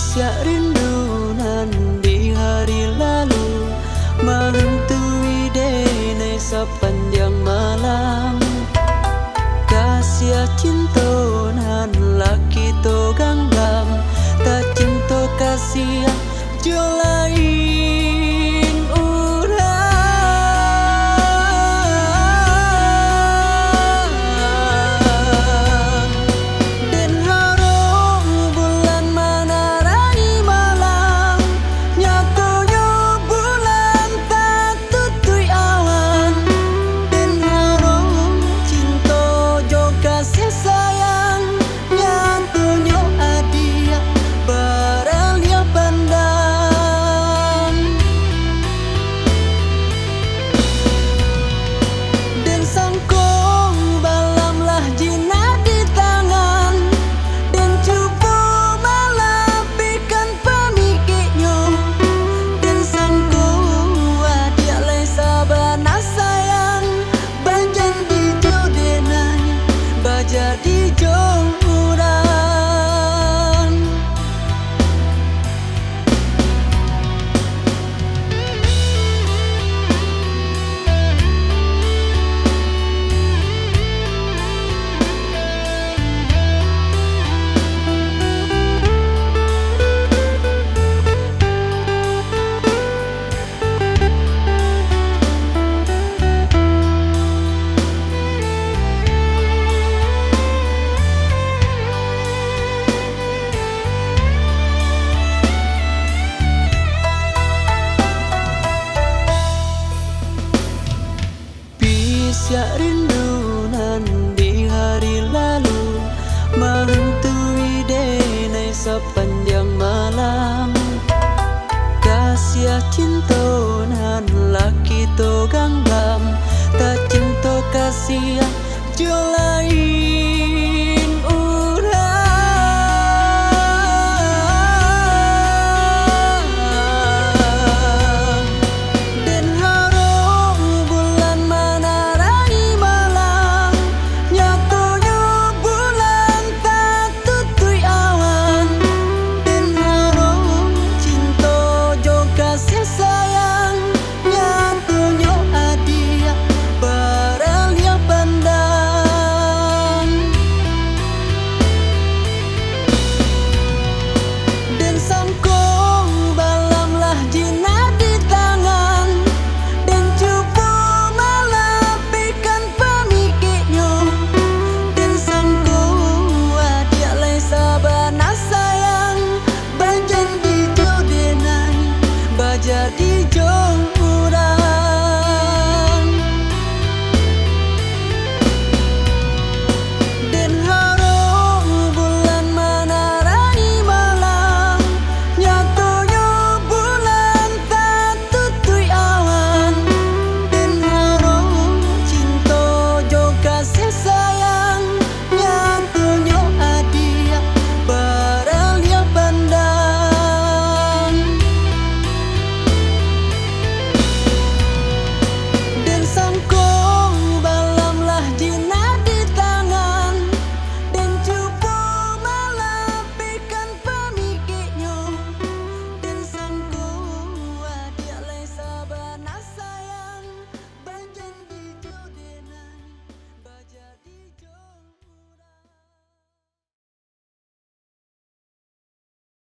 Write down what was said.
Bisa rindunan di hari lalu menghantui dene sepanjang malam. Kasih cintonan laki to ganggam, tak cinta kasih jo lain urang. Den harong bulan manarai malam, nyakonyo bulan tak tutui awan. Den harong cinta jo kasih sayang, nyakonyo adia baralia pandang. Den sangkong balamlah jinak di tangan, den cubo malapikan pemikirnya. Den sangkong adia lai sabana sayang, banjan di jodenai bajadi jong urang. Bisa rindunan di hari lalu menghantui dene sepanjang malam. Kasih cintonan laki to ganggam, tak cinta kasih jo lain.